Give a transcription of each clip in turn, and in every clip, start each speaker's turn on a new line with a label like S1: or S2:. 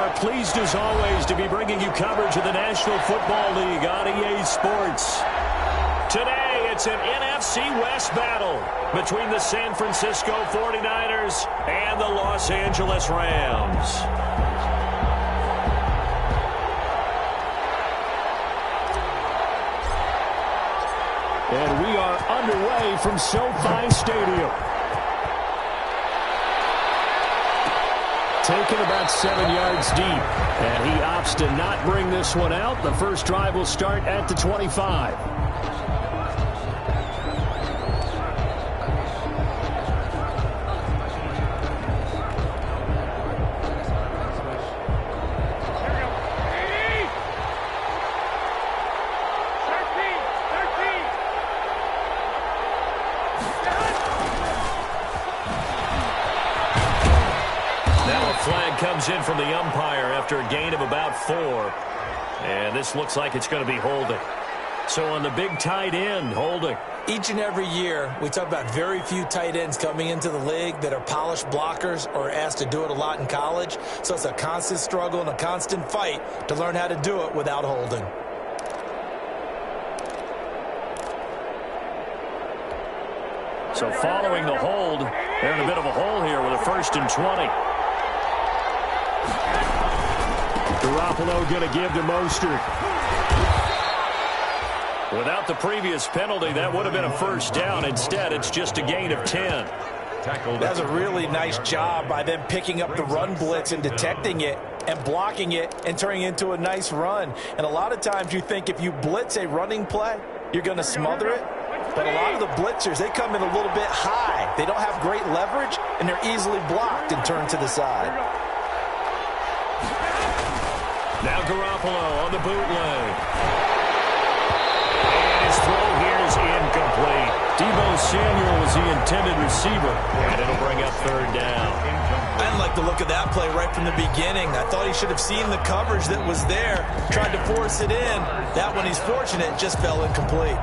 S1: are pleased as always to be bringing you coverage of the National Football League on EA Sports. Today, it's an NFC West battle between the San Francisco 49ers and the Los Angeles Rams. And we are underway from SoFi Stadium. Taken about 7 yards deep. And he opts to not bring this one out. The first drive will start at the 25. Comes in from the umpire after a gain of about 4. And this looks like it's going to be holding. So on the big tight end, holding.
S2: Each and every year, we talk about very few tight ends coming into the league that are polished blockers or asked to do it a lot in college. So it's a constant struggle and a constant fight to learn how to do it without holding.
S1: So following the hold, they're in a bit of a hole here with a 1st and 20. Garoppolo going to give to Mostert. Without the previous penalty, that would have been a 1st down. Instead, it's just a gain of 10.
S2: That's a really nice job by them picking up the run blitz and detecting it and blocking it and turning it into a nice run. And a lot of times you think if you blitz a running play, you're going to smother it. But a lot of the blitzers, they come in a little bit high. They don't have great leverage, and they're easily blocked and turned to the side.
S1: Now Garoppolo on the bootleg. And his throw here is incomplete. Deebo Samuel was the intended receiver. And it'll bring up 3rd down.
S2: I didn't like the look of that play right from the beginning. I thought he should have seen the coverage that was there, tried to force it in. That one, he's fortunate, just fell incomplete.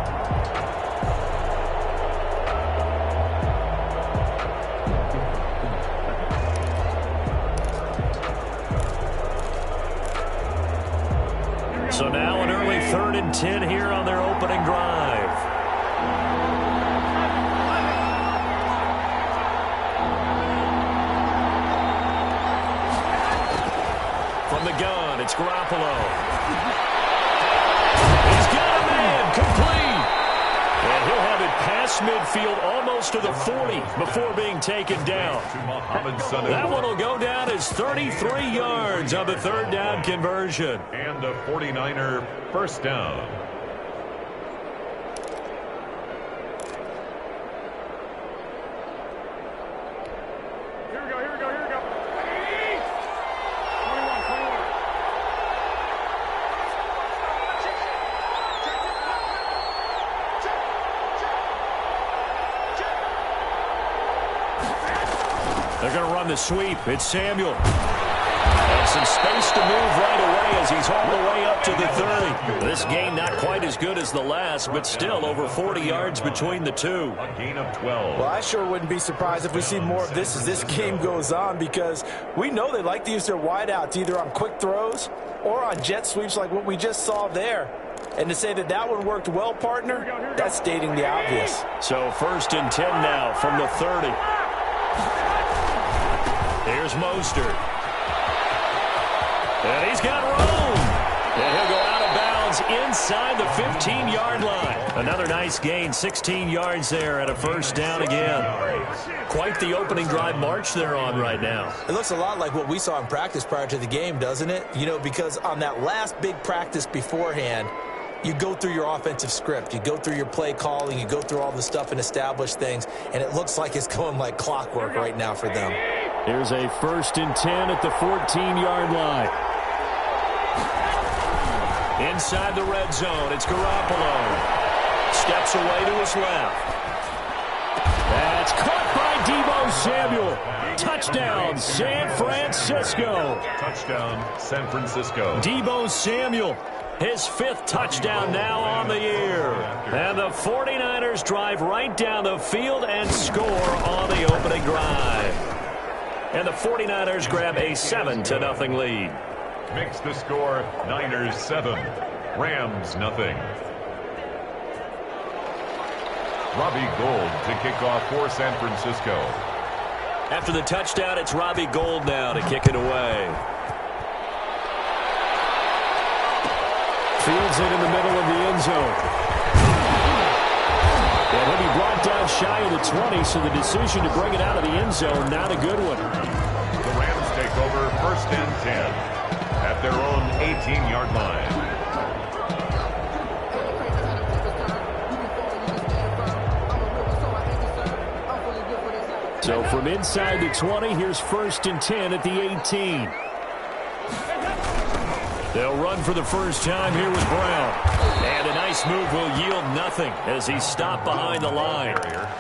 S1: So now an early 3rd and 10 here on their opening drive. From the gun, it's Garoppolo. He's got a man, complete. And he'll have it past midfield almost to the 40 before being taken down. That one will go down as 33 yards on the 3rd down conversion.
S3: And a 49er 1st down.
S1: They're going to run the sweep. It's Samuel. And some space to move right away as he's all the way up to the 30. This gain not quite as good as the last, but still over 40 yards between the two.
S3: A gain of 12.
S2: Well, I sure wouldn't be surprised if we see more of this as this game goes on, because we know they like to use their wideouts either on quick throws or on jet sweeps like what we just saw there. And to say that that one worked well, partner, that's stating the obvious.
S1: So 1st and 10 now from the 30. Here's Mostert. And he's got room. And he'll go out of bounds inside the 15-yard line. Another nice gain, 16 yards there and a 1st down again. Quite the opening drive march they're on right now.
S2: It looks a lot like what we saw in practice prior to the game, doesn't it? You know, because on that last big practice beforehand, you go through your offensive script. You go through your play calling. You go through all the stuff and establish things. And it looks like it's going like clockwork right now for them.
S1: Here's a 1st and 10 at the 14-yard line. Inside the red zone, it's Garoppolo. Steps away to his left. That's caught by Deebo Samuel. Touchdown, San Francisco.
S3: Touchdown, San Francisco.
S1: Deebo Samuel, his 5th touchdown now on the year. And the 49ers drive right down the field and score on the opening drive. And the 49ers grab a 7-0 lead.
S3: makes the score Niners 7, Rams nothing. Robbie Gould to kick off for San Francisco.
S1: After the touchdown, it's Robbie Gould now to kick it away. Fields it in the middle of the end zone. And he'll be brought down shy of the 20, so the decision to bring it out of the end zone, not a good one.
S3: The Rams take over 1st and 10 at their own 18-yard line.
S1: So from inside the 20, here's 1st and 10 at the 18. They'll run for the first time here with Brown. And a nice move will yield nothing as he's stopped behind the line.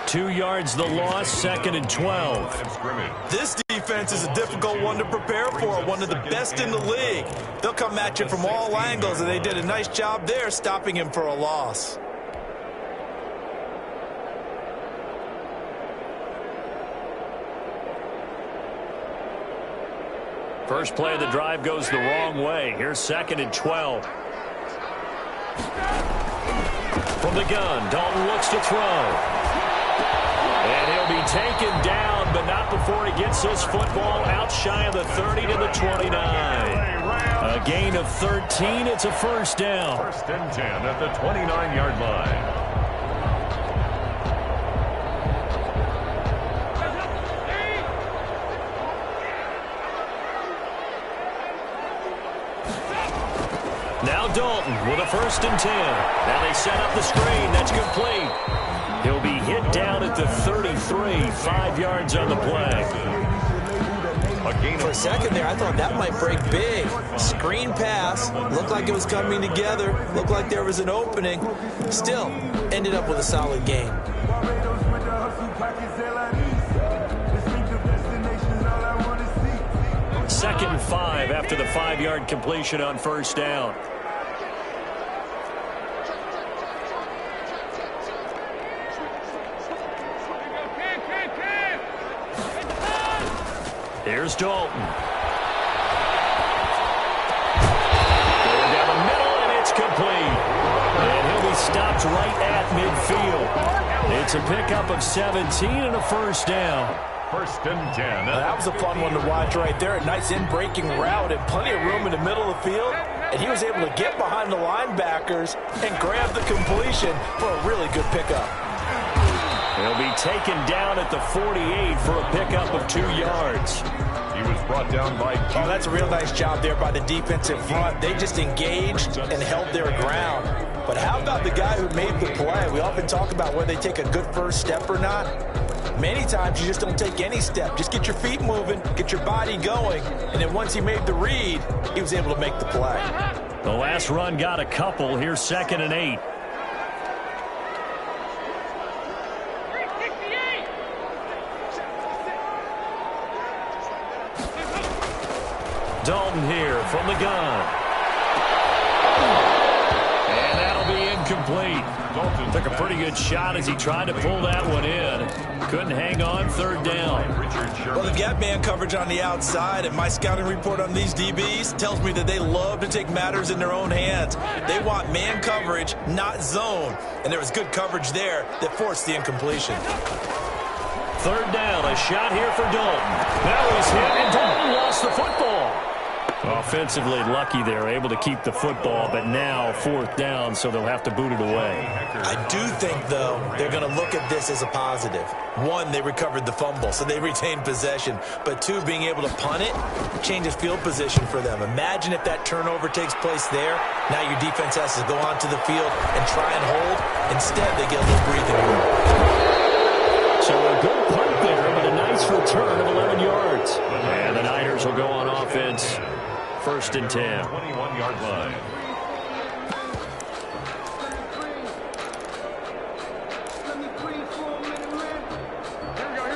S1: 2 yards the loss, 2nd and 12.
S2: This defense is a difficult one to prepare for, one of the best in the league. They'll come at you from all angles, and they did a nice job there stopping him for a loss.
S1: First play of the drive goes the wrong way. Here's 2nd and 12. From the gun, Dalton looks to throw. And he'll be taken down, but not before he gets this football out shy of the 30 to the 29. A gain of 13. It's a first down.
S3: 1st and 10 at the 29-yard line.
S1: Now Dalton with a 1st and 10. Now they set up the screen. That's complete. He'll be hit down at the 33. 5 yards on the play.
S2: For a second there, I thought that might break big. Screen pass. Looked like it was coming together. Looked like there was an opening. Still, ended up with a solid gain.
S1: 2nd and 5 after the 5-yard completion on first down. Here's Dalton. Going down the middle, and it's complete. And he'll be stopped right at midfield. It's a pickup of 17 and a first down.
S3: 1st and 10.
S2: That was a fun one to watch right there. A nice in-breaking route and plenty of room in the middle of the field. And he was able to get behind the linebackers and grab the completion for a really good pickup.
S1: He'll be taken down at the 48 for a pickup of 2 yards.
S3: He was brought down by
S2: Oh, that's a real nice job there by the defensive front. They just engaged and held their ground. But how about the guy who made the play? We often talk about whether they take a good first step or not. Many times you just don't take any step. Just get your feet moving, get your body going, and then once he made the read, he was able to make the play.
S1: The last run got a couple. Here's 2nd and 8. Dalton here from the gun. And that'll be incomplete. Dalton took a pretty good shot as he tried to pull that one in. Couldn't hang on. 3rd down.
S2: Well, they've got man coverage on the outside, and my scouting report on these DBs tells me that they love to take matters in their own hands. They want man coverage, not zone. And there was good coverage there that forced the incompletion.
S1: 3rd down. A shot here for Dalton. Now he's hit, and Dalton lost the football. Offensively lucky there, able to keep the football, but now 4th down, so they'll have to boot it away.
S2: I do think, though, they're going to look at this as a positive. 1, they recovered the fumble, so they retained possession. But 2, being able to punt it changes field position for them. Imagine if that turnover takes place there. Now your defense has to go onto the field and try and hold. Instead, they get a little breathing room.
S1: So a good punt there, but a nice return of 11 yards. And the Niners will go on offense. 1st and 10.
S3: 21-yard line.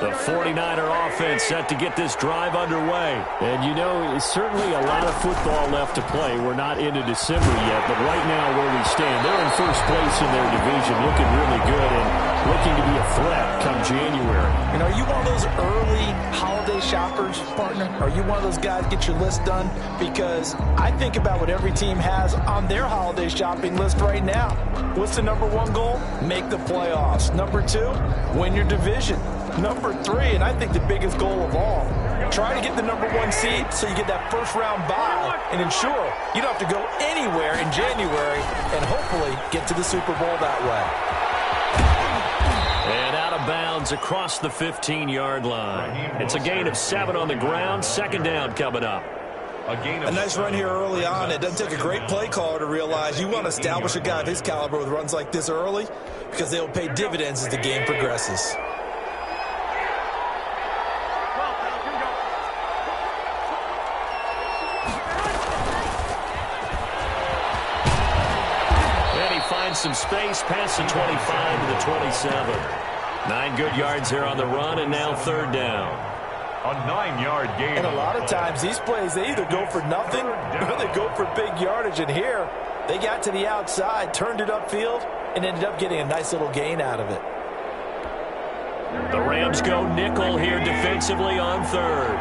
S1: The 49er offense set to get this drive underway. And you know, certainly a lot of football left to play. We're not into December yet, but right now where we stand, they're in first place in their division, looking really good and looking to be a threat come January.
S2: You know, are you one of those early holiday shoppers, partner? Are you one of those guys get your list done? Because I think about what every team has on their holiday shopping list right now. What's the number one goal? Make the playoffs. Number two, win your division. Number three, and I think the biggest goal of all, try to get the number one seed so you get that first round bye and ensure you don't have to go anywhere in January and hopefully get to the Super Bowl that way.
S1: And out of bounds across the 15-yard line. It's a gain of 7 on the ground. Second down coming up.
S2: A nice run here early on. It doesn't take a great play caller to realize you want to establish a guy of his caliber with runs like this early because they will pay dividends as the game progresses.
S1: Some space past the 25 to the 27. 9 good yards there on the run, and now third down.
S3: A 9-yard gain.
S2: And a lot of times these plays, they either go for nothing or they go for big yardage. And here, they got to the outside, turned it upfield, and ended up getting a nice little gain out of it.
S1: The Rams go nickel here defensively on third.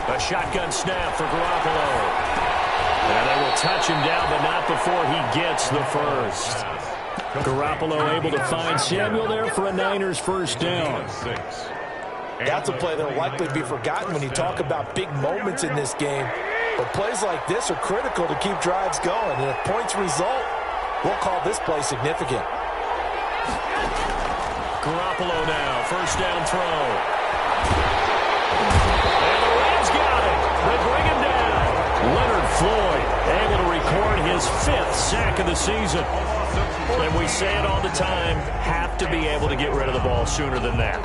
S1: A shotgun snap for Garoppolo. And they will touch him down, but not before he gets the first. Garoppolo able to find Samuel there for a Niners first down.
S2: That's a play that will likely be forgotten when you talk about big moments in this game. But plays like this are critical to keep drives going. And if points result, we'll call this play significant.
S1: Garoppolo now, first down throw. And the Rams got it. They bring him down. Leonard Floyd able to record his 5th sack of the season. And we say it all the time, have to be able to get rid of the ball sooner than that.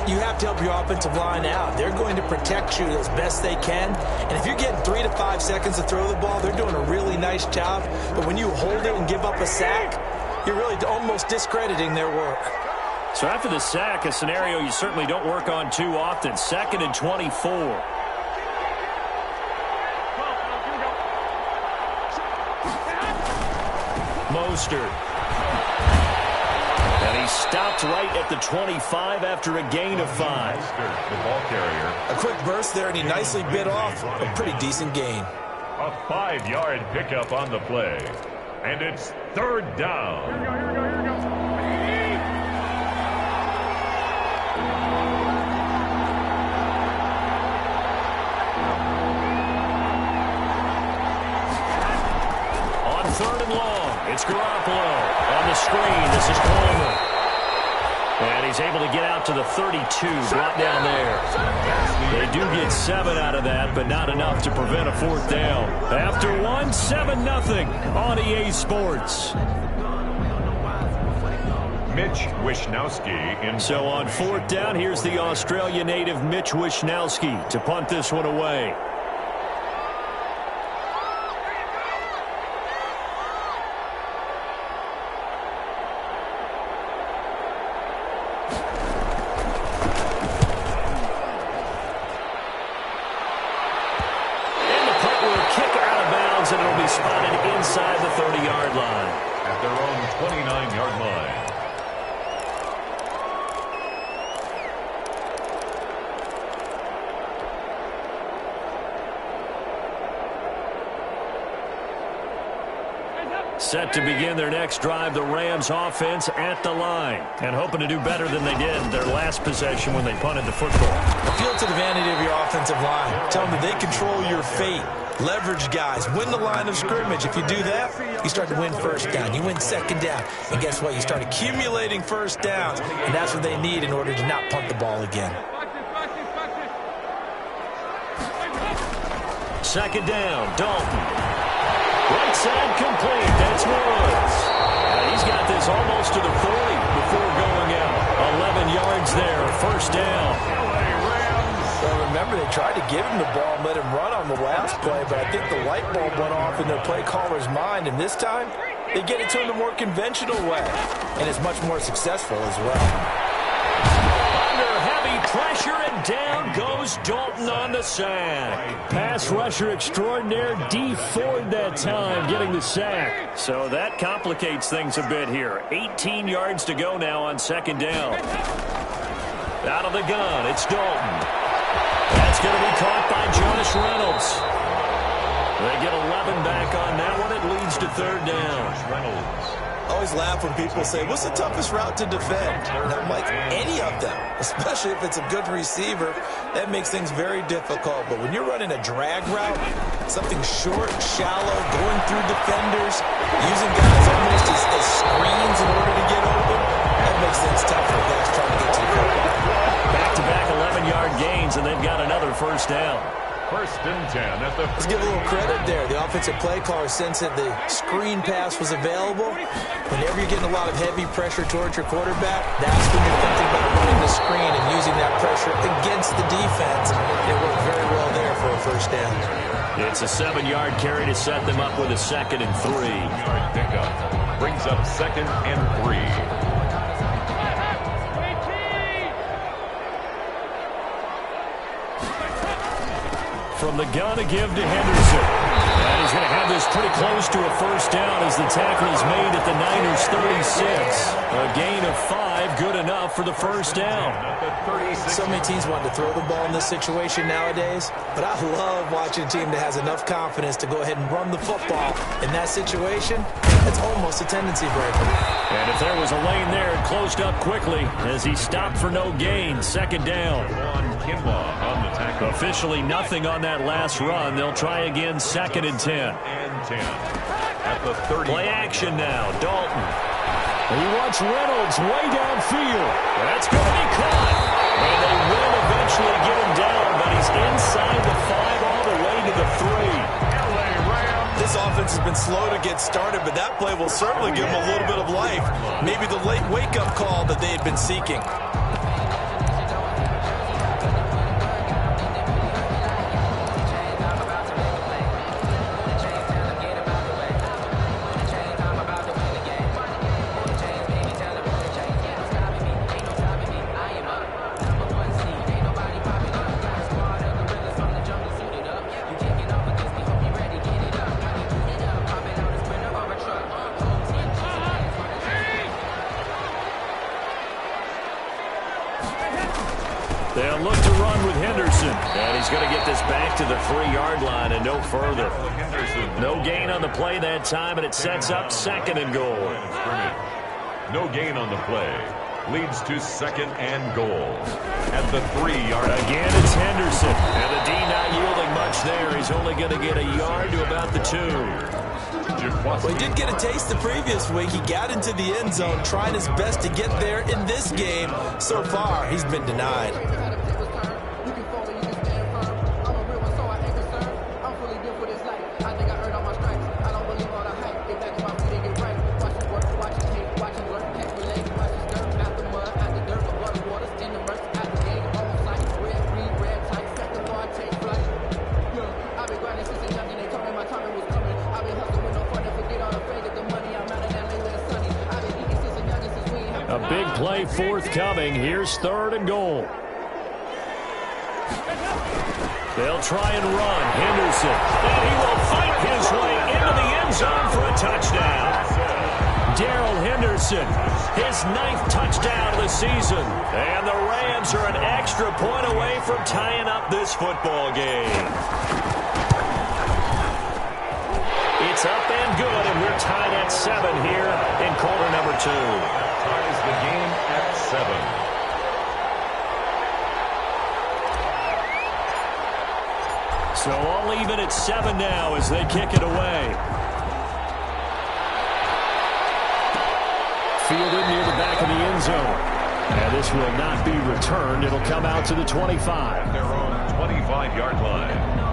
S2: You have to help your offensive line out. They're going to protect you as best they can. And if you're getting 3 to 5 seconds to throw the ball, they're doing a really nice job. But when you hold it and give up a sack, you're really almost discrediting their work.
S1: So after the sack, a scenario you certainly don't work on too often. 2nd and 24. Mostert. And he stopped right at the 25 after a gain of 5.
S3: The ball carrier.
S2: A quick burst there, and he nicely bit off a pretty decent gain.
S3: A 5-yard pickup on the play. And it's third down.
S1: On 3rd and long, it's Garoppolo. On the screen, this is Coleman. And he's able to get out to the 32, brought down there. They do get 7 out of that, but not enough to prevent a 4th down. After 1, 7-0 on EA Sports.
S3: Mitch Wishnowsky in.
S1: So on 4th down, here's the Australia native Mitch Wishnowsky to punt this one away. And it'll be spotted inside the 30-yard line.
S3: At their own 29-yard line.
S1: Set to begin their next drive, the Rams offense at the line. And hoping to do better than they did their last possession when they punted the football.
S2: Appeal to the vanity of your offensive line. Tell them that they control your fate. Leverage guys. Win the line of scrimmage. If you do that, you start to win first down. You win second down. And guess what? You start accumulating first downs. And that's what they need in order to not punt the ball again.
S1: 2nd down, Dalton. Right side complete. That's Woods. He's got this almost to the 40 before going out. 11 yards there. First down.
S2: Well, remember, they tried to give him the ball and let him run on the last play, but I think the light bulb went off in their play caller's mind, and this time they get it to him the more conventional way, and it's much more successful as well.
S1: Under heavy pressure, and down goes Dalton on the sack. Pass rusher extraordinaire, Dee Ford that time getting the sack. So that complicates things a bit here. 18 yards to go now on second down. Out of the gun, it's Dalton. That's going to be caught by Josh Reynolds. They get 11 back on that one. It leads to third down.
S2: I always laugh when people say, what's the toughest route to defend? And I'm like, any of them, especially if it's a good receiver. That makes things very difficult. But when you're running a drag route, something short, shallow, going through defenders, using guys almost as screens in order to get open, that makes things tough for guys trying to get to the football.
S1: Back-to-back 11-yard gains, and they've got another first down.
S3: First and 10 at the...
S2: Let's give a little credit there. The offensive play caller sensed that the screen pass was available. Whenever you're getting a lot of heavy pressure towards your quarterback, that's when you're thinking about running the screen and using that pressure against the defense. It worked very well there for a first down.
S1: It's a 7-yard carry to set them up with a 2nd and 3.
S3: Pickup brings up 2nd and 3.
S1: From the gun to give to Henderson. And he's going to have this pretty close to a first down as the tackle is made at the Niners 36. A gain of 5, good enough for the first down.
S2: So many teams want to throw the ball in this situation nowadays, but I love watching a team that has enough confidence to go ahead and run the football. In that situation, it's almost a tendency breaker.
S1: And if there was a lane there, it closed up quickly as he stopped for no gain. Second down.
S3: On the tackle.
S1: Officially nothing on that last run. They'll try again, 2nd and 10.
S3: And 10 at the 30.
S1: Play action now, Dalton. He wants Reynolds way downfield. That's going to be caught. And they will eventually get him down, but he's inside the 5 all the way to the 3.
S2: This offense has been slow to get started, but that play will certainly give them a little bit of life. Maybe the late wake-up call that they had been seeking.
S1: They'll look to run with Henderson. And he's going to get this back to the 3-yard line and no further. No gain on the play that time, and it sets up 2nd and goal.
S3: No gain on the play. Leads to 2nd and goal. At the 3-yard line.
S1: Again, it's Henderson. And the D not yielding much there. He's only going to get a yard to about the 2.
S2: Well, he did get a taste the previous week. He got into the end zone, trying his best to get there in this game. So far, he's been denied.
S1: A big play forthcoming. Here's 3rd and goal. They'll try and run. Henderson. And he will fight his way into the end zone for a touchdown. Darrell Henderson, his 9th touchdown of the season. And the Rams are an extra point away from tying up this football game. It's up and good, and we're tied at 7 here in quarter number 2.
S3: Ties the game at 7.
S1: So all even at 7 now as they kick it away. Fielded near the back of the end zone. And this will not be returned. It'll come out to the 25.
S3: Their own 25-yard line.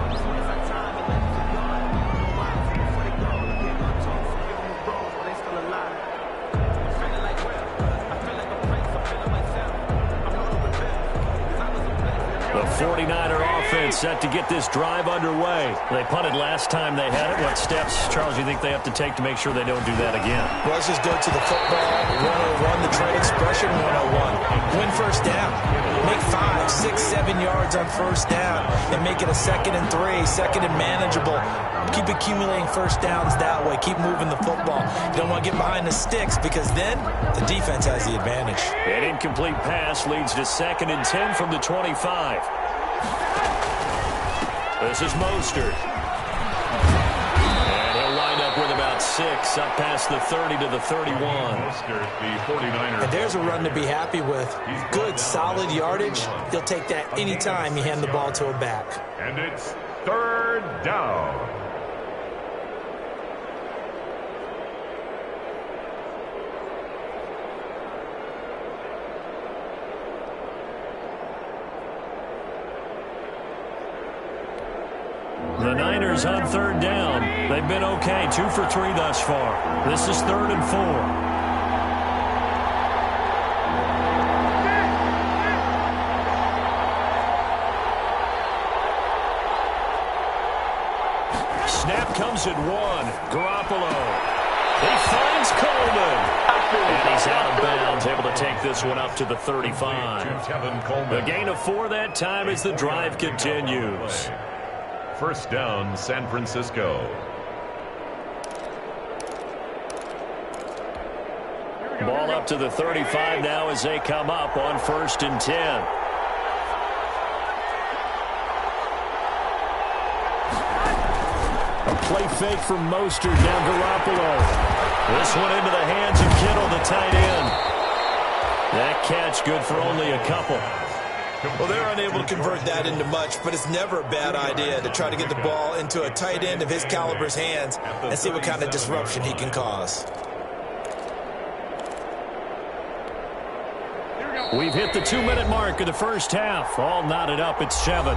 S1: The 49er offense set to get this drive underway. They punted last time they had it. What steps, Charles, do you think they have to take to make sure they don't do that again?
S2: Well, let's just go to the football 101, the trade expression 101. Win first down. Make 5, 6, 7 yards on first down and make it a 2nd and 3, 2nd and manageable. Keep accumulating first downs that way. Keep moving the football. You don't want to get behind the sticks because then the defense has the advantage.
S1: An incomplete pass leads to 2nd and 10 from the 25. This is Mostert. And he'll wind up with about 6 up past the 30 to the 31.
S3: Mostert, the 49er.
S2: And there's a run to be happy with. Good, solid yardage. He'll take that anytime you hand the ball to a back.
S3: And it's 3rd down.
S1: The Niners on 3rd down. They've been okay, 2 for 3 thus far. This is 3rd and 4. Snap comes at 1. Garoppolo. He finds Coleman. And he's out of bounds, able to take this one up to the 35. A gain of 4 that time as the drive continues.
S3: First down, San Francisco.
S1: Ball up to the 35 now as they come up on 1st and 10. A play fake from Mostert, down Garoppolo. This one into the hands of Kittle, the tight end. That catch good for only a couple.
S2: Well, they're unable to convert that into much, but it's never a bad idea to try to get the ball into a tight end of his caliber's hands and see what kind of disruption he can cause.
S1: We've hit the 2-minute mark of the first half. All knotted up at 7.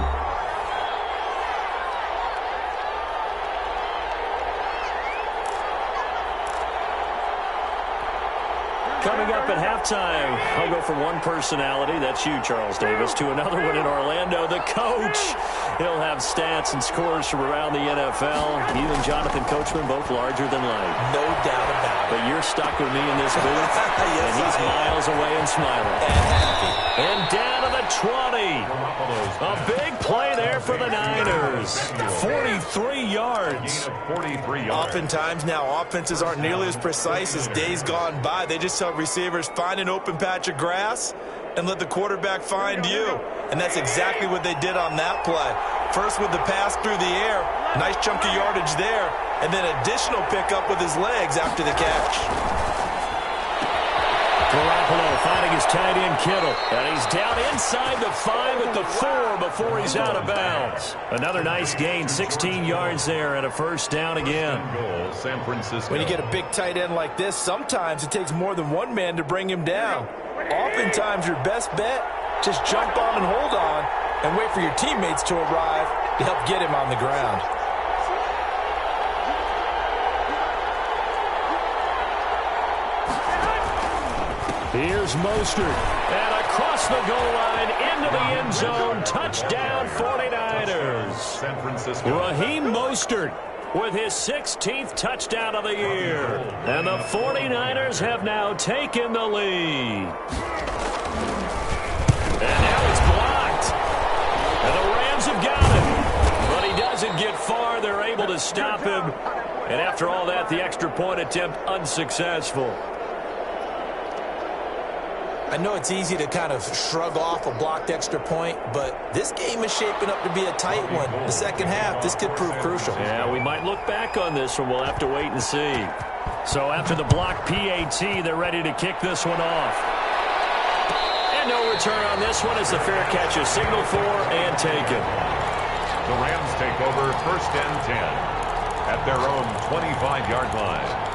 S1: Coming up at halftime, I'll go from one personality, that's you, Charles Davis, to another one in Orlando, the coach. He'll have stats and scores from around the NFL. You and Jonathan Coachman, both larger than life.
S2: No doubt about it.
S1: But you're stuck with me in this booth,
S2: Yes,
S1: and he's miles away and smiling.
S2: And happy.
S1: And down to the 20. A big play there for the Niners. 43 yards.
S3: 43 yards.
S2: Oftentimes now, offenses aren't nearly as precise as days gone by. They just tell receivers, find an open patch of grass and let the quarterback find you. And that's exactly what they did on that play. First with the pass through the air, nice chunky yardage there, and then additional pickup with his legs after the catch.
S1: Garoppolo finding his tight end Kittle. And he's down inside the 5 at the 4 before he's out of bounds. Another nice gain, 16 yards there and a first down again.
S3: Goal, San Francisco.
S2: When you get a big tight end like this, sometimes it takes more than one man to bring him down. Oftentimes your best bet, just jump on and hold on and wait for your teammates to arrive to help get him on the ground.
S1: Here's Mostert. And across the goal line into the end zone. Touchdown 49ers.
S3: San Francisco.
S1: Raheem Mostert with his 16th touchdown of the year. And the 49ers have now taken the lead. And now it's blocked. And the Rams have got him. But he doesn't get far. They're able to stop him. And after all that, the extra point attempt unsuccessful.
S2: I know it's easy to kind of shrug off a blocked extra point, but this game is shaping up to be a tight one. The second half, this could prove crucial.
S1: Yeah, we might look back on this one. We'll have to wait and see. So after the block PAT, they're ready to kick this one off. And no return on this one as the fair catch is signaled for and taken.
S3: The Rams take over 1st and 10 at their own 25-yard line.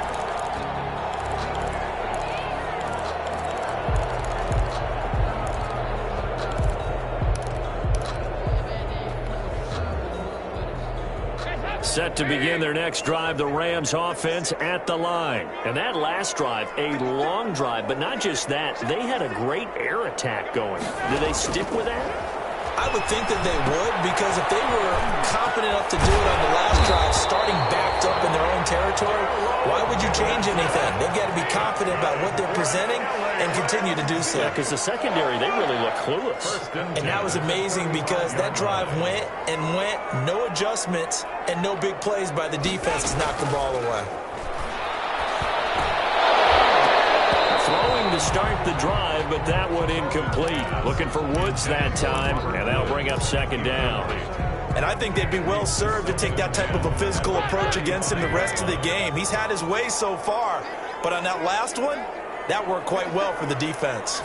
S1: Set to begin their next drive, the Rams offense at the line. And that last drive, a long drive, but not just that. They had a great air attack going. Do they stick with that?
S2: I would think that they would, because if they were confident enough to do it on the last drive, starting backed up in their own territory, why would you change anything? They've got to be confident about what they're presenting and continue to do so.
S1: Yeah, because the secondary, they really look clueless.
S2: And that was amazing because that drive went and went, no adjustments, and no big plays by the defense to knock the ball away.
S1: Throwing to start the drive, but that one incomplete. Looking for Woods that time, and that'll bring up second down.
S2: And I think they'd be well served to take that type of a physical approach against him the rest of the game. He's had his way so far, but on that last one, that worked quite well for the defense.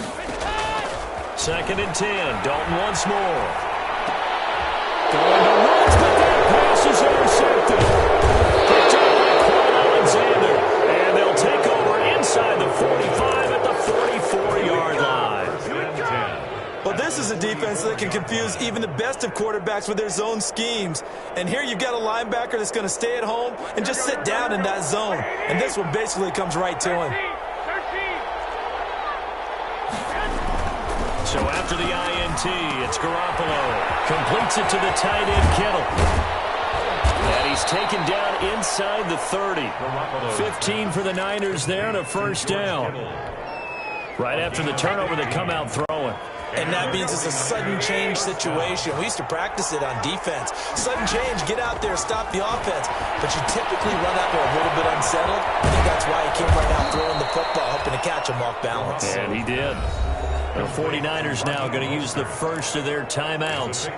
S1: 2nd and 10. Dalton once more. Going to Woods, but that pass is intercepted. Picked up by Quan Alexander. And they'll take over inside the 45 at the 44-yard line.
S2: Well, this is a defense that can confuse even the best of quarterbacks with their zone schemes. And here you've got a linebacker that's going to stay at home and just sit down in that zone. And this one basically comes right to him.
S1: So after the INT, it's Garoppolo. Completes it to the tight end, Kittle. And he's taken down inside the 30. 15 for the Niners there and a first down. Right after the turnover, they come out throwing.
S2: And that means it's a sudden change situation. We used to practice it on defense. Sudden change, get out there, stop the offense. But you typically run out there a little bit unsettled. I think that's why he came right out throwing the football, hoping to catch him off balance.
S1: And he did. The 49ers now going to use the first of their timeouts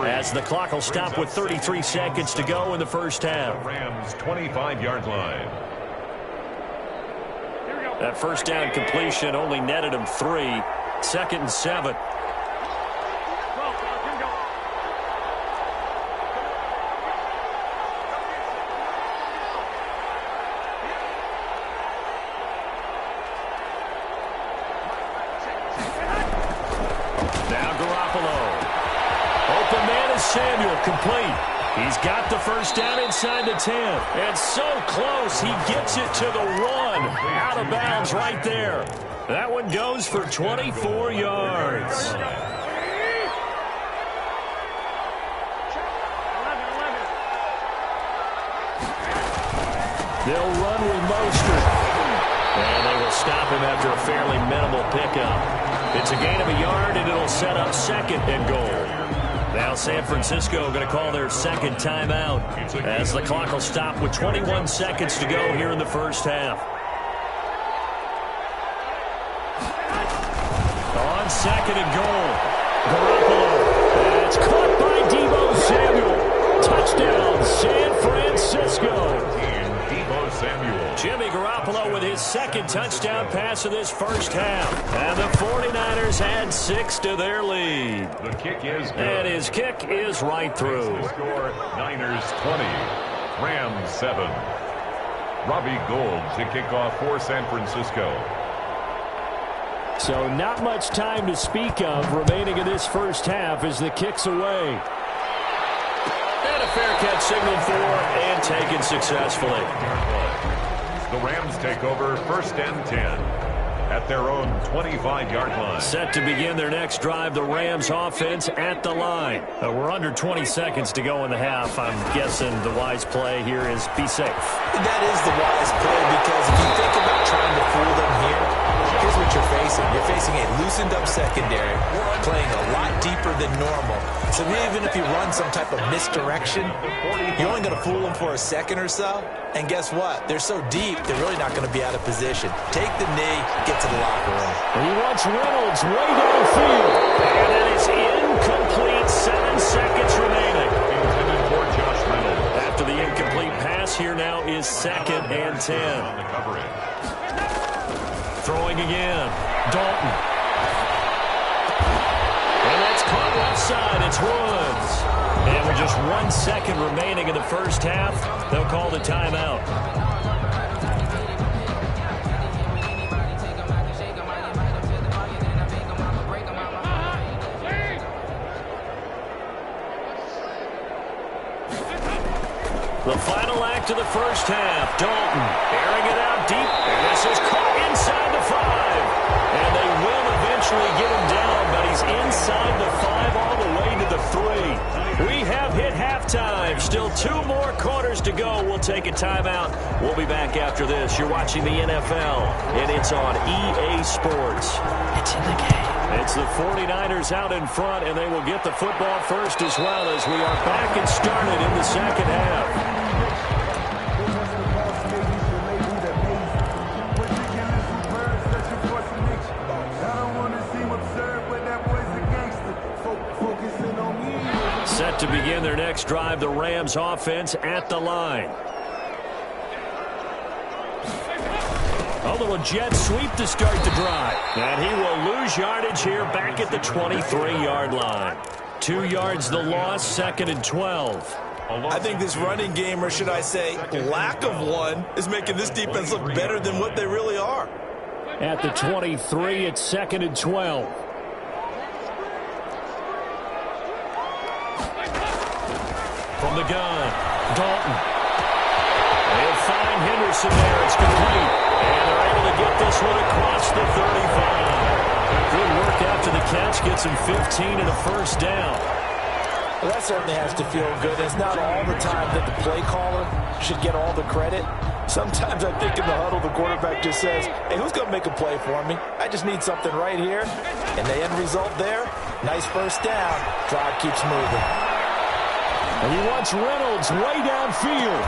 S1: as the clock will stop with 33 seconds to go in the first half.
S3: Rams 25-yard line.
S1: That first down completion only netted him 3. 2nd and 7. Samuel complete. He's got the first down inside the 10. And so close, he gets it to the 1. Out of bounds right there. That one goes for 24 yards. They'll run with Mostert. And they will stop him after a fairly minimal pickup. It's a gain of a yard, and it'll set up 2nd and goal. Now San Francisco going to call their second timeout as the clock will stop with 21 seconds to go here in the first half. On 2nd and goal, Garoppolo. That's caught by Deebo Samuel. Touchdown, San Francisco.
S3: Deebo Samuel.
S1: Jimmy Garoppolo with his second touchdown pass of this first half. And the 49ers add 6 to their lead.
S3: The kick is good.
S1: And his kick is right through.
S3: Score Niners 20, Rams 7. Robbie Gould to kick off for San Francisco.
S1: So not much time to speak of remaining in this first half as the kick's away. And a fair catch signaled for and taken successfully.
S3: The Rams take over 1st and 10 at their own 25-yard line.
S1: Set to begin their next drive, the Rams offense at the line. We're under 20 seconds to go in the half. I'm guessing the wise play here is be safe.
S2: That is the wise play, because if you think about trying to fool them here, here's what you're facing. You're facing a loosened-up secondary, playing a lot deeper than normal. So even if you run some type of misdirection, you're only going to fool them for a second or so. And guess what? They're so deep, they're really not going to be out of position. Take the knee, get to the locker room.
S1: He wants Reynolds way downfield. And that is incomplete. 7 seconds remaining.
S3: Intended for Josh Reynolds.
S1: After the incomplete pass, here now is 2nd and 10.
S3: On the coverage.
S1: Throwing again. Dalton. And that's caught left side. It's Woods. And with just 1 second remaining in the first half, they'll call the timeout. The final act of the first half. Dalton airing it out deep. And this is caught inside the 5. And they will eventually get him down, but he He's inside the 5 all the way to the 3. We have hit halftime. Still 2 more quarters to go. We'll take a timeout. We'll be back after this. You're watching the NFL, and it's on EA Sports.
S4: It's in the game.
S1: It's the 49ers out in front, and they will get the football first as well as we are back and started in the second half. Set to begin their next drive, the Rams offense at the line. A little jet sweep to start the drive. And he will lose yardage here back at the 23-yard line. 2 yards the loss, 2nd and 12.
S2: I think this running game, or should I say lack of one, is making this defense look better than what they really are.
S1: At the 23, it's 2nd and 12. From the gun, Dalton. They'll find Henderson there. It's complete. And they're able to get this one across the 35. Good work after the catch. Gets him 15 and a first down.
S2: Well, that certainly has to feel good. It's not all the time that the play caller should get all the credit. Sometimes I think in the huddle, the quarterback just says, hey, who's going to make a play for me? I just need something right here. And the end result there, nice first down. Drive keeps moving.
S1: And he wants Reynolds way downfield.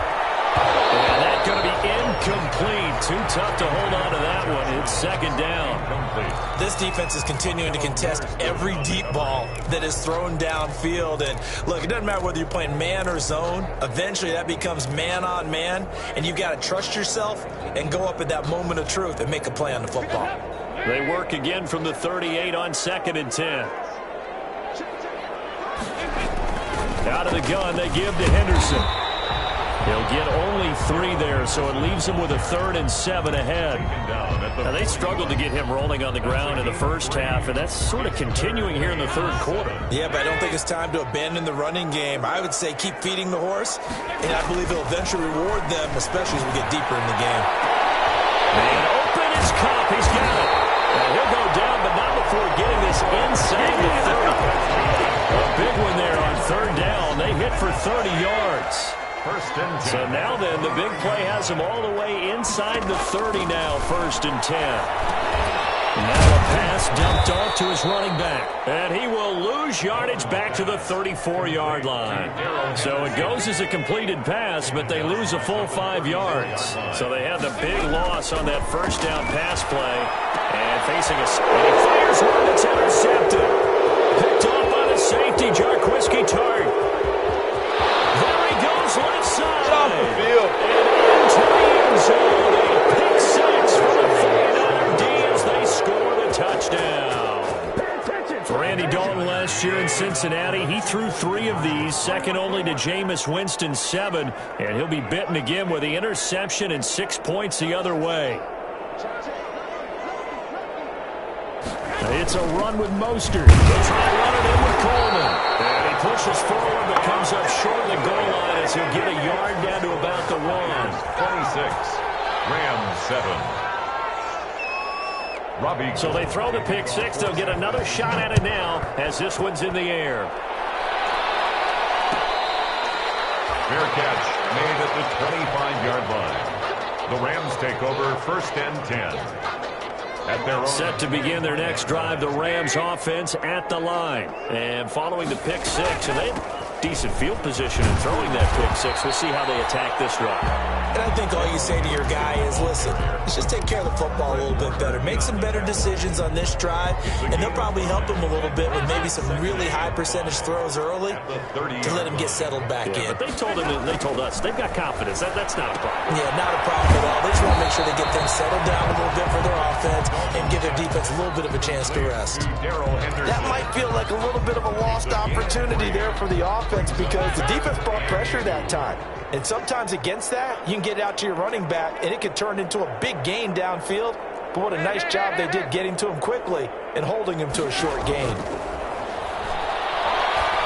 S1: And that's going to be incomplete. Too tough to hold on to that one. It's 2nd down.
S2: This defense is continuing to contest every deep ball that is thrown downfield. And look, it doesn't matter whether you're playing man or zone. Eventually that becomes man on man. And you've got to trust yourself and go up at that moment of truth and make a play on the football.
S1: They work again from the 38 on 2nd and 10. Out of the gun, they give to Henderson. He'll get only 3 there, so it leaves him with a 3rd and 7 ahead. Now, they struggled to get him rolling on the ground in the first half, and that's sort of continuing here in the 3rd quarter.
S2: Yeah, but I don't think it's time to abandon the running game. I would say keep feeding the horse, and I believe it'll eventually reward them, especially as we get deeper in the game.
S1: And open is Kupp. He's got it. Now, he'll go down, but not before getting this inside the 30. A big one there on 3rd down. They hit for 30 yards. So now then, the big play has him all the way inside the 30 now, 1st and 10. Now a pass dumped off to his running back. And he will lose yardage back to the 34-yard line. So it goes as a completed pass, but they lose a full 5 yards. So they have the big loss on that 1st down pass play. And facing a... And he fires one that's intercepted. Picked off by the safety, Jarquiski Tartt. There he goes left side.
S2: Off the field.
S1: And into the end zone. A pick 6 for the 49er D as they score the touchdown. For Andy Dalton last year in Cincinnati, he threw 3 of these, second only to Jameis Winston 7. And he'll be bitten again with the interception and 6 points the other way. It's a run with Mostert. They'll try to run it in with Coleman. And he pushes forward but comes up short of the goal line as he'll get a yard down to about the 1.
S3: 26. Rams 7. Robbie.
S1: So they throw the pick 6. They'll get another shot at it now as this one's in the air.
S3: Fair catch made at the 25-yard line. The Rams take over 1st and 10.
S1: Set to begin their next drive, the Rams offense at the line. And following the pick 6, and they have decent field position in throwing that pick 6. We'll see how they attack this drive.
S2: And I think all you say to your guy is, listen, let's just take care of the football a little bit better. Make some better decisions on this drive, and they'll probably help him a little bit with maybe some really high percentage throws early to let him get settled back in.
S1: But they told us they've got confidence. That's not a problem.
S2: Yeah, not a problem at all. They just want to make sure they get things settled down a little bit for their offense and give their defense a little bit of a chance to rest. That might feel like a little bit of a lost opportunity there for the offense because the defense brought pressure that time. And sometimes against that, you can get out to your running back, and it could turn into a big gain downfield. But what a nice job they did getting to him quickly and holding him to a short gain.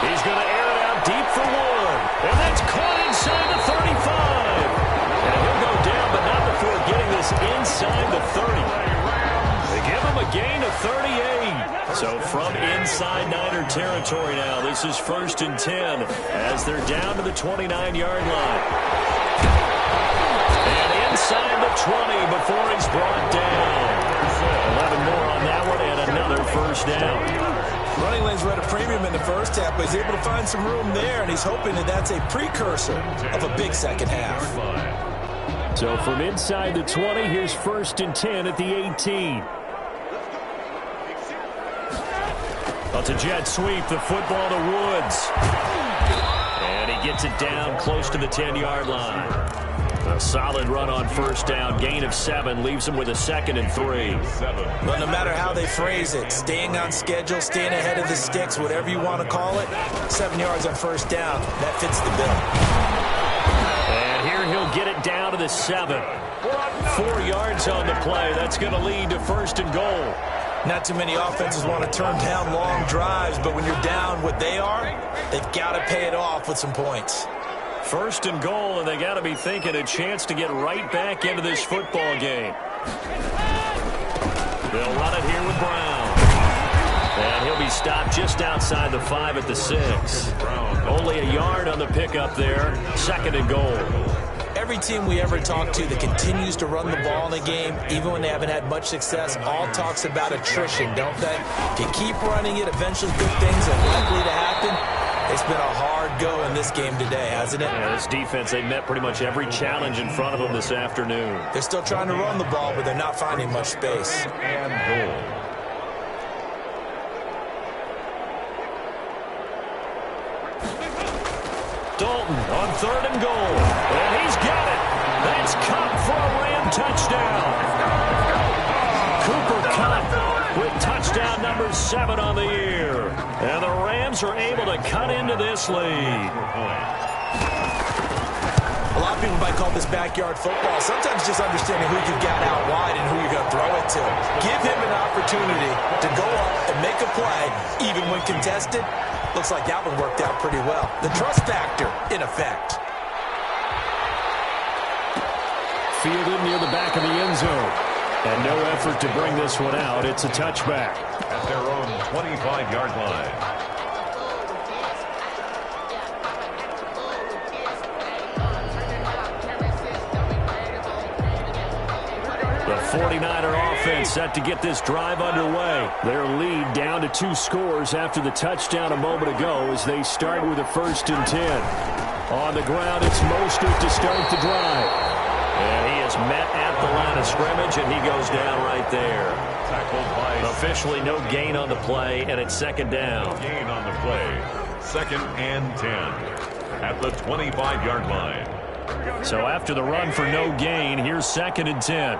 S1: He's going to air it out deep for Ward. And that's caught inside the 35. And he'll go down, but not before getting this inside the 30. They give him a gain of 38. So from inside Niner territory now, this is 1st and 10 as they're down to the 29-yard line. And inside the 20 before he's brought down. 11 more on that one and another first down.
S2: Running lanes were at a premium in the first half, but he's able to find some room there, and he's hoping that that's a precursor of a big second half.
S1: So from inside the 20, here's 1st and 10 at the 18. Well, it's a jet sweep, the football to Woods. And he gets it down close to the 10-yard line. A solid run on first down, gain of 7, leaves him with a 2nd and 3.
S2: But no matter how they phrase it, staying on schedule, staying ahead of the sticks, whatever you want to call it, 7 yards on first down, that fits the bill.
S1: And here he'll get it down to the 7. 4 yards on the play. That's going to lead to 1st and goal.
S2: Not too many offenses want to turn down long drives, but when you're down what they are, they've got to pay it off with some points.
S1: 1st and goal, and they got to be thinking a chance to get right back into this football game. They'll run it here with Brown. And he'll be stopped just outside the 5 at the 6. Only a yard on the pickup there. 2nd and goal.
S2: Every team we ever talk to that continues to run the ball in a game, even when they haven't had much success, all talks about attrition, don't they? If you keep running it, eventually good things are likely to happen. It's been a hard go in this game today, hasn't it?
S1: Yeah, this defense, they met pretty much every challenge in front of them this afternoon.
S2: They're still trying to run the ball, but they're not finding much space.
S3: And goal.
S1: Dalton on 3rd and goal. And he's got it. That's Kupp for a Ram touchdown. Cooper Kupp with touchdown number 7 on the year. And the Rams are able to cut into this lead.
S2: A lot of people might call this backyard football. Sometimes just understanding who you've got out wide and who you're going to throw it to. Give him an opportunity to go up and make a play, even when contested. Looks like that one worked out pretty well. The trust factor, in effect.
S1: Fielded near the back of the end zone. And no effort to bring this one out. It's a touchback.
S3: At their own 25-yard line.
S1: The 49er offense set to get this drive underway. Their lead down to 2 scores after the touchdown a moment ago as they start with a 1st and 10. On the ground, it's Mostert to start the drive. And he is met at the line of scrimmage, and he goes down right there.
S3: Tackled by
S1: officially no gain on the play, and it's 2nd down.
S3: Gain on the play. 2nd and 10 at the 25-yard line.
S1: So after the run for no gain, here's 2nd and 10.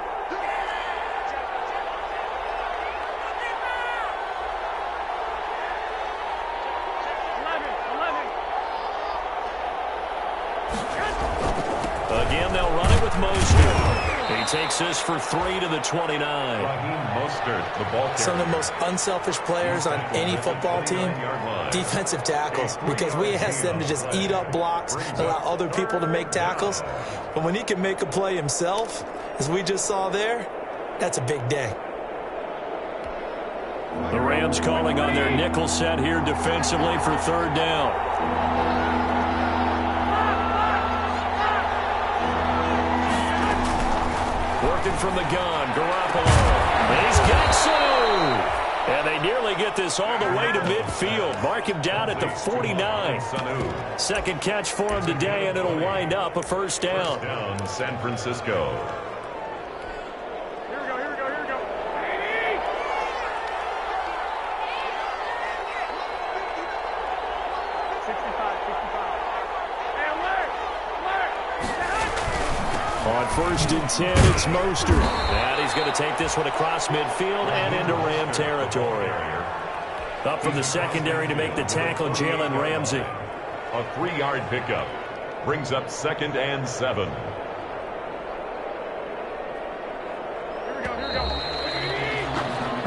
S1: Again, they'll run it with Mostert. He takes this for 3 to the 29.
S3: Mostert, the ball carrier.
S2: Some of the most unselfish players on any football team, defensive tackles, because we ask them to just eat up blocks and allow other people to make tackles. But when he can make a play himself, as we just saw there, that's a big day.
S1: The Rams calling on their nickel set here defensively for 3rd down. Working from the gun, Garoppolo. And he's got Sanu. And they nearly get this all the way to midfield. Mark him down at the 49. 2nd catch for him today, and it'll wind up a 1st down.
S3: Down San Francisco.
S1: On 1st and 10, it's Mostert. And he's going to take this one across midfield and into Ram territory. Up from the secondary to make the tackle, Jalen Ramsey.
S3: A 3-yard pickup. Brings up 2nd and 7.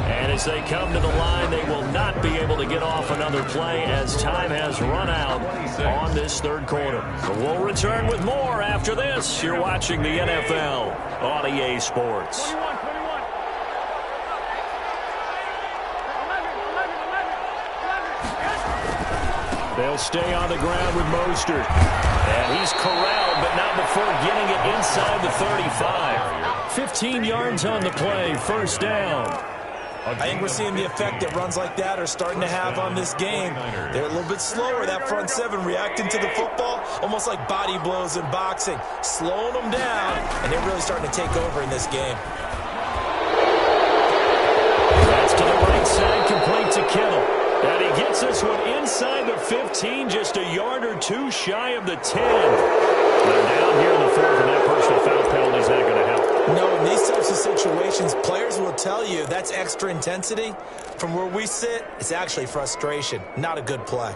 S1: And as they come to the line, they will not be able to get off another play as time has run out on this 3rd quarter. But we'll return with more after this. You're watching the NFL on EA Sports. They'll stay on the ground with Mostert. And he's corralled, but not before getting it inside the 35. 15 yards on the play, first down.
S2: I think we're seeing the effect that runs like that are starting to have on this game. They're a little bit slower, that front seven, reacting to the football, almost like body blows in boxing, slowing them down, and they're really starting to take over in this game.
S1: That's to the right side, complete to Kittle. And he gets this one inside the 15, just a yard or two shy of the 10. They're down here in the fourth, and that personal foul penalty is not going to help.
S2: No, in these types of situations, players will tell you that's extra intensity. From where we sit, it's actually frustration, not a good play.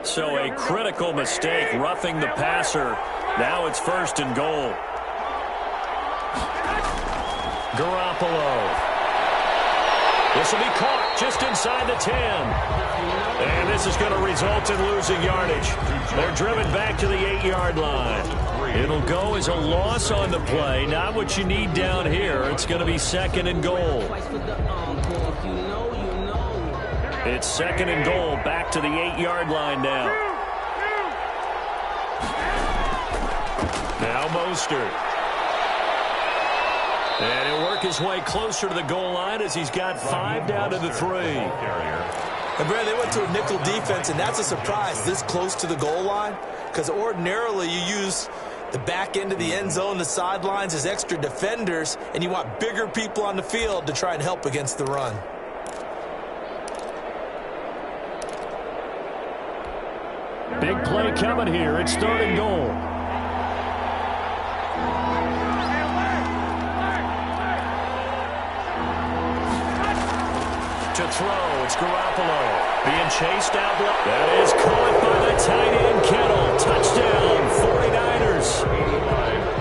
S1: So a critical mistake, roughing the passer. Now it's first and goal. Garoppolo. This will be caught just inside the 10. And this is going to result in losing yardage. They're driven back to the 8-yard line. It'll go as a loss on the play. Not what you need down here. It's going to be second and goal. It's second and goal, back to the 8-yard line now. Now Mostert. And he'll work his way closer to the goal line as he's got 5 down to the 3.
S2: And Brad, they went to a nickel defense, and that's a surprise this close to the goal line, because ordinarily you use the back end of the end zone, the sidelines as extra defenders, and you want bigger people on the field to try and help against the run.
S1: Big play coming here. It's third and goal. To throw, it's Garoppolo. Being chased out. That is caught by the tight end, Kittle. Touchdown, 49ers.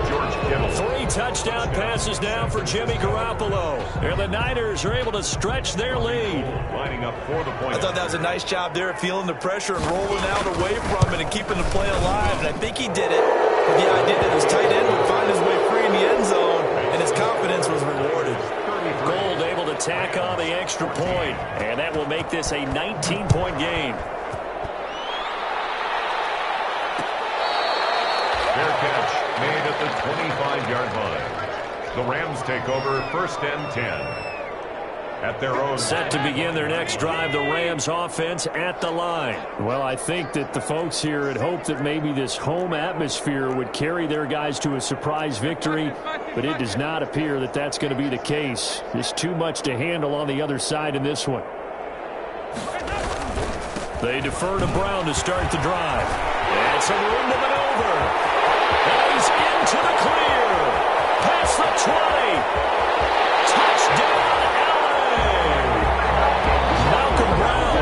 S3: George Kittle.
S1: 3 touchdown passes now for Jimmy Garoppolo. And the Niners are able to stretch their lead.
S3: Lining up for the point.
S2: I thought that was a nice job there of feeling the pressure and rolling out away from it and keeping the play alive. And I think he did it with the idea that his tight end would find his way free in the end zone, and his confidence was rewarded.
S1: Gold able to tack on the extra point, and that will make this a 19-point game.
S3: Fair catch made at the 25-yard line. The Rams take over first and 10. At their own.
S1: Set to begin their next drive, the Rams offense at the line. Well, I think that the folks here had hoped that maybe this home atmosphere would carry their guys to a surprise victory, but it does not appear that that's going to be the case. There's too much to handle on the other side in this one. They defer to Brown to start the drive. And some room to maneuver. And he's into the clear. Past the 20. Touchdown, Malcolm Brown,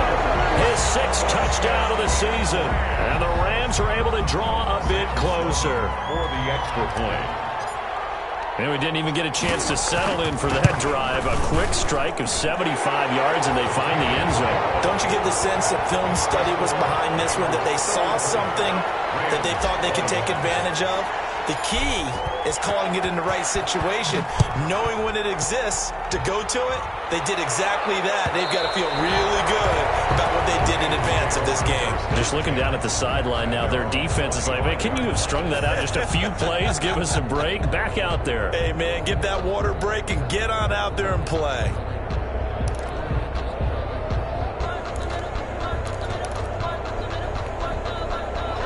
S1: his 6th touchdown of the season. And the Rams are able to draw a bit closer.
S3: For the extra point.
S1: And we didn't even get a chance to settle in for that drive. A quick strike of 75 yards, and they find the end zone.
S2: Don't you get the sense that film study was behind this one, that they saw something that they thought they could take advantage of? The key is calling it in the right situation, knowing when it exists to go to it. They did exactly that. They've got to feel really good about what they did in advance of this game.
S1: Just looking down at the sideline now, their defense is like, man, can you have strung that out just a few plays? Give us a break. Back out there.
S2: Hey, man, give that water break and get on out there and play.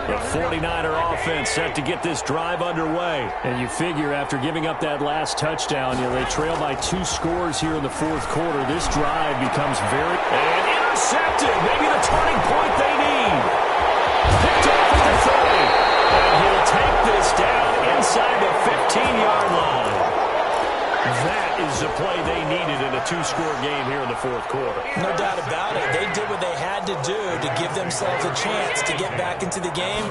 S1: The 49er offense set to get this drive underway. And you figure after giving up that last touchdown, they trail by 2 scores here in the fourth quarter. This drive becomes very... And intercepted! Maybe the turning point they need. Picked off at the 30. And he'll take this down inside the 15-yard line. That is the play they needed in a 2-score game here in the fourth quarter.
S2: No doubt about it. They did what they had to do to give themselves a chance to get back into the game.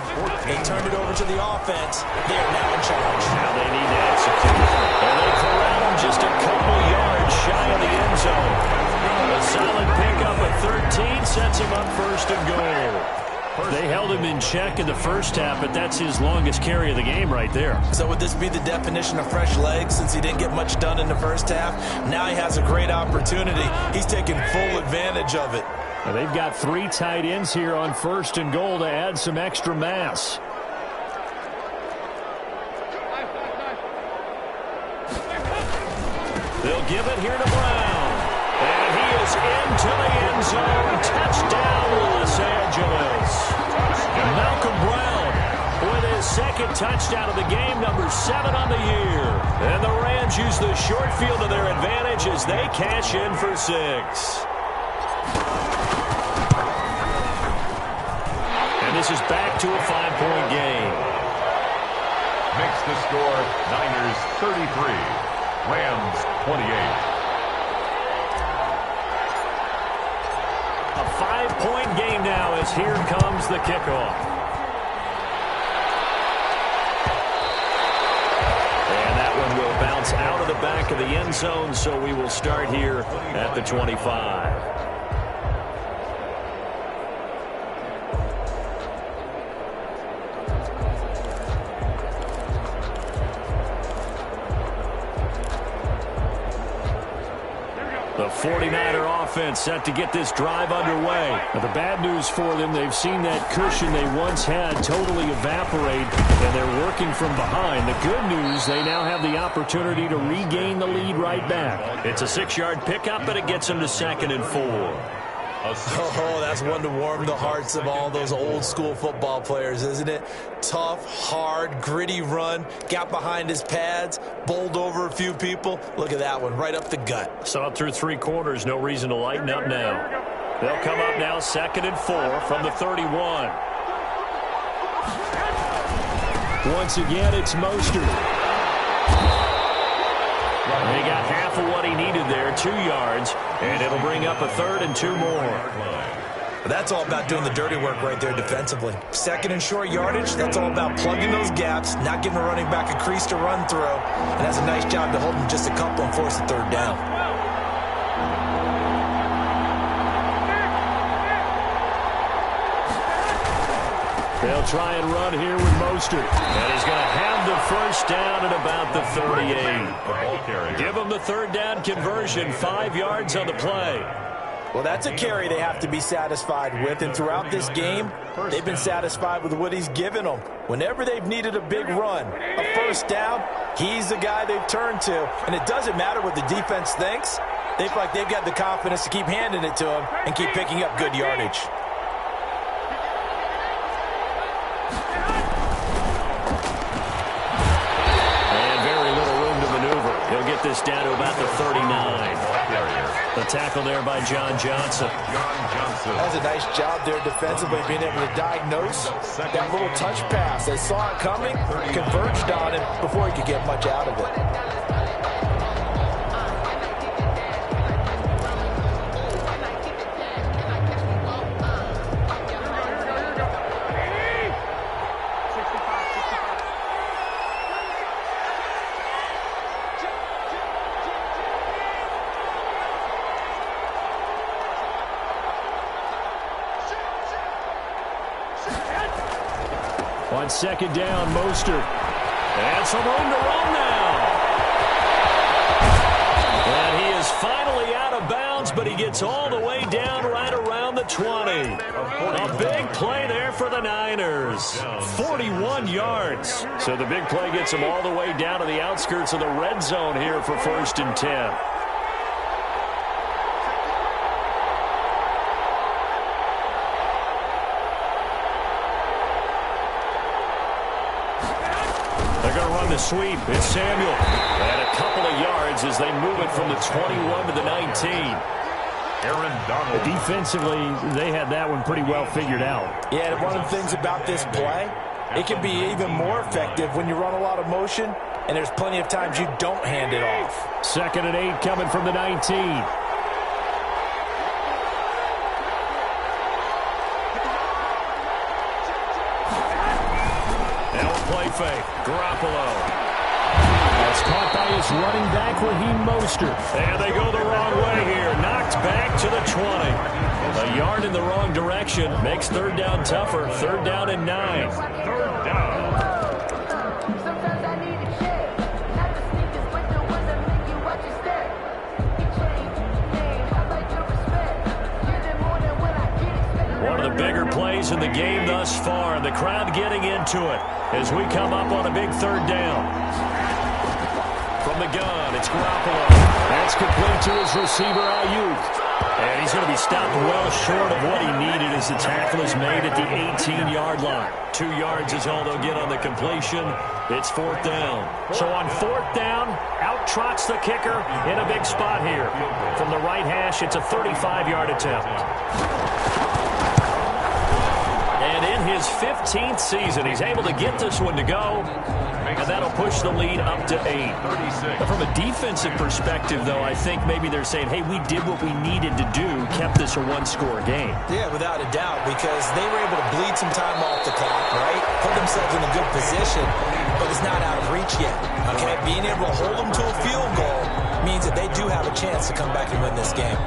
S2: They turned it over to the offense. They are now in charge.
S1: Now they need to execute. And they corral him just a couple yards shy of the end zone. A solid pickup at 13 sets him up first and goal. They held him in check in the first half, but that's his longest carry of the game right there.
S2: So would this be the definition of fresh legs since he didn't get much done in the first half? Now he has a great opportunity. He's taking full advantage of it.
S1: Now they've got 3 tight ends here on 1st and goal to add some extra mass. They'll give it here to Brown. And he is into the end zone. Touchdown, Los Angeles. Malcolm Brown with his 2nd touchdown of the game, number 7 on the year. And the Rams use the short field to their advantage as they cash in for 6. And this is back to a 5-point game.
S3: Makes the score Niners 33, Rams 28.
S1: A 5-point game now as here comes the kickoff. And that one will bounce out of the back of the end zone, so we will start here at the 25. The 49er offense set to get this drive underway. Now, the bad news for them, they've seen that cushion they once had totally evaporate, and they're working from behind. The good news, they now have the opportunity to regain the lead right back. It's a 6-yard pickup, but it gets them to 2nd and 4.
S2: Oh, that's one to warm the hearts of all those old-school football players, isn't it? Tough, hard, gritty run, got behind his pads, bowled over a few people. Look at that one, right up the gut.
S1: Saw it through 3 quarters, no reason to lighten up now. They'll come up now 2nd and 4 from the 31. Once again, it's Mostert. He got half of what he needed there, 2 yards, and it'll bring up a 3rd and 2 more.
S2: That's all about doing the dirty work right there defensively. 2nd and short yardage, that's all about plugging those gaps, not giving a running back a crease to run through, and has a nice job to hold him just a couple and force the 3rd down.
S1: They'll try and run here with Mostert. And he's going to have the 1st down at about the 38. Give him the 3rd down conversion, 5 yards on the play.
S2: Well, that's a carry they have to be satisfied with, and throughout this game, they've been satisfied with what he's given them. Whenever they've needed a big run, a 1st down, he's the guy they've turned to. And it doesn't matter what the defense thinks. They feel like they've got the confidence to keep handing it to him and keep picking up good yardage.
S1: This down to about the 39. The tackle there by John Johnson.
S2: That was a nice job there defensively, being able to diagnose that little touch pass. They saw it coming, converged on him before he could get much out of it.
S1: On 2nd down, Mostert. And some room to run now. And he is finally out of bounds, but he gets all the way down right around the 20. A big play there for the Niners. 41 yards. So the big play gets him all the way down to the outskirts of the red zone here for 1st and 10. The sweep. It's Samuel. And a couple of yards as they move it from the 21 to the 19.
S3: Aaron Donald.
S1: Defensively, they had that one pretty well figured out.
S2: Yeah, and one of the things about this play, it can be even more effective when you run a lot of motion, and there's plenty of times you don't hand it off.
S1: 2nd and 8 coming from the 19. Play fake. Garoppolo. That's caught by his running back, Raheem Mostert. And they go the wrong way here. Knocked back to the 20. A yard in the wrong direction makes third down tougher. Third down and 9.
S3: Third down.
S1: One of the bigger plays in the game thus far, and the crowd getting into it as we come up on a big third down. From the gun, it's Garoppolo. That's complete to his receiver, Ayuk. And he's going to be stopped well short of what he needed as the tackle is made at the 18-yard line. 2 yards is all they'll get on the completion. It's fourth down. So on fourth down, out trots the kicker in a big spot here. From the right hash, it's a 35-yard attempt. And in his 15th season, he's able to get this one to go. And that'll push the lead up to 8. From a defensive perspective, though, I think maybe they're saying, hey, we did what we needed to do, kept this a one-score game.
S2: Yeah, without a doubt, because they were able to bleed some time off the clock, right? Put themselves in a good position, but it's not out of reach yet. Okay, being able to hold them to a field goal means that they do have a chance to come back and win this game.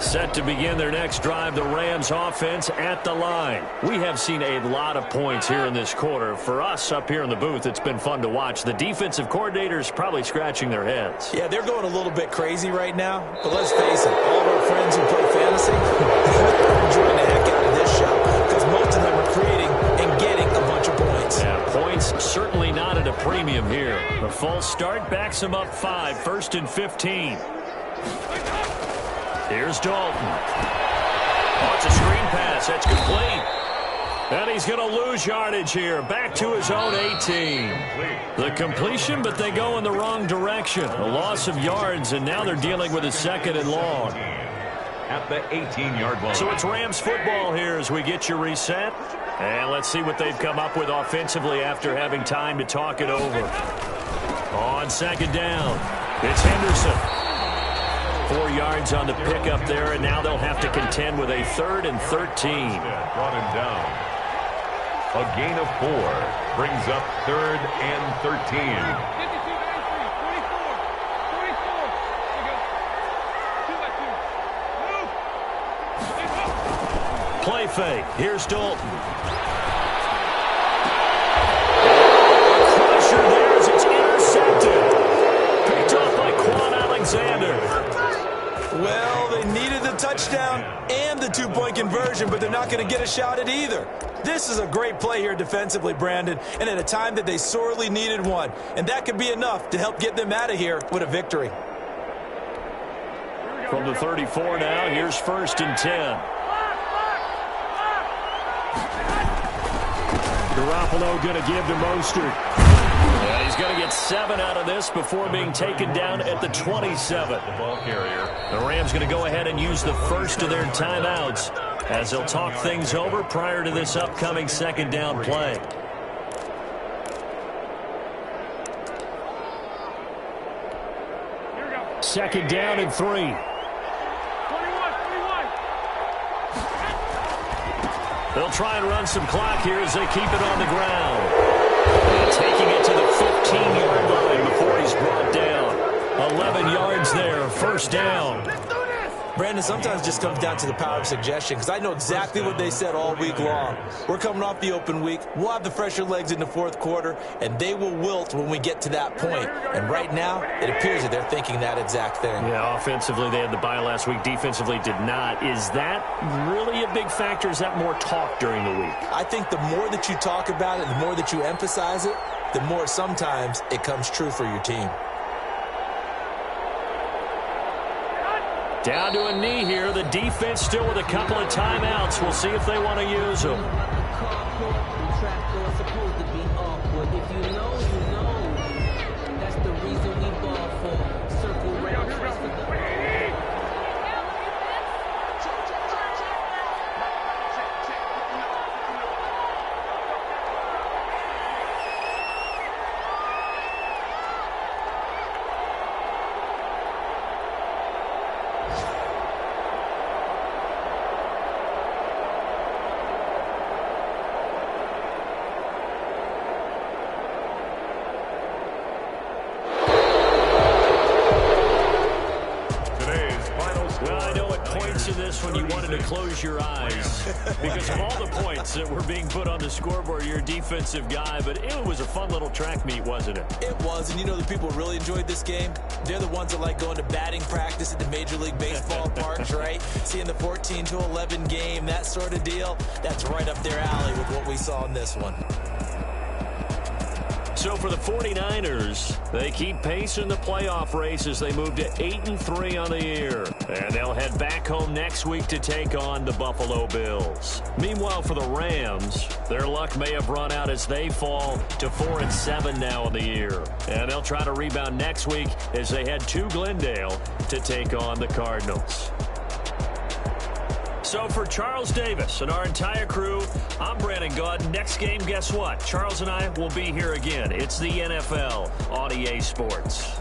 S1: Set to begin their next drive, the Rams offense at the line. We have seen a lot of points here in this quarter. For us up here in the booth, it's been fun to watch. The defensive coordinators probably scratching their heads.
S2: Yeah, they're going a little bit crazy right now. But let's face it, all of our friends who play fantasy are enjoying the heck out of this show because most of them are creating and getting a bunch of points.
S1: Yeah, points certainly not at a premium here. The false start backs them up 5, 1st and 15. Here's Dalton. Oh, it's a screen pass. That's complete. And he's going to lose yardage here. Back to his own 18. The completion, but they go in the wrong direction. A loss of yards, and now they're dealing with a 2nd and long.
S3: At the 18-yard line.
S1: So it's Rams football here as we get you reset. And let's see what they've come up with offensively after having time to talk it over. On 2nd down, it's Henderson. 4 yards on the pickup there, and now they'll have to contend with a 3rd and 13.
S3: Brought him down. A gain of 4 brings up 3rd and 13.
S1: Play fake. Here's Dalton. Pressure there as it's intercepted. Picked off by Quan Alexander.
S2: Well, they needed the touchdown and the 2-point conversion, but they're not going to get a shot at either. This is a great play here defensively, Brandon, and at a time that they sorely needed one. And that could be enough to help get them out of here with a victory.
S1: From the 34 now, here's 1st and 10. Garoppolo going to give to Mostert. And he's going to get 7 out of this before being taken down at the 27.
S3: The ball carrier.
S1: The Rams going to go ahead and use the first of their timeouts as they'll talk things over prior to this upcoming 2nd down play. Second down and 3. They'll try and run some clock here as they keep it on the ground. And taking it to the 15-yard line before he's brought down. 11 yards there, 1st down.
S2: Brandon, sometimes it just comes down to the power of suggestion because I know exactly what they said all week long. We're coming off the open week. We'll have the fresher legs in the 4th quarter, and they will wilt when we get to that point. And right now, it appears that they're thinking that exact thing.
S1: Yeah, offensively, they had the bye last week. Defensively, did not. Is that really a big factor? Is that more talk during the week?
S2: I think the more that you talk about it, the more that you emphasize it, the more sometimes it comes true for your team.
S1: Down to a knee here. The defense still with a couple of timeouts. We'll see if they want to use them. this one, you wanted to close your eyes because of all the points that were being put on the scoreboard. You're a defensive guy, but it was a fun little track meet, wasn't it?
S2: It was, and you know the people who really enjoyed this game? They're the ones that like going to batting practice at the Major League Baseball parks, right? Seeing the 14-11 game, that sort of deal. That's right up their alley with what we saw in this one.
S1: So for the 49ers, they keep pace in the playoff race as they move to 8-3 on the year. And they'll head back home next week to take on the Buffalo Bills. Meanwhile, for the Rams, their luck may have run out as they fall to 4-7 now in the year. And they'll try to rebound next week as they head to Glendale to take on the Cardinals. So for Charles Davis and our entire crew, I'm Brandon Gaudin. Next game, guess what? Charles and I will be here again. It's the NFL on EA Sports.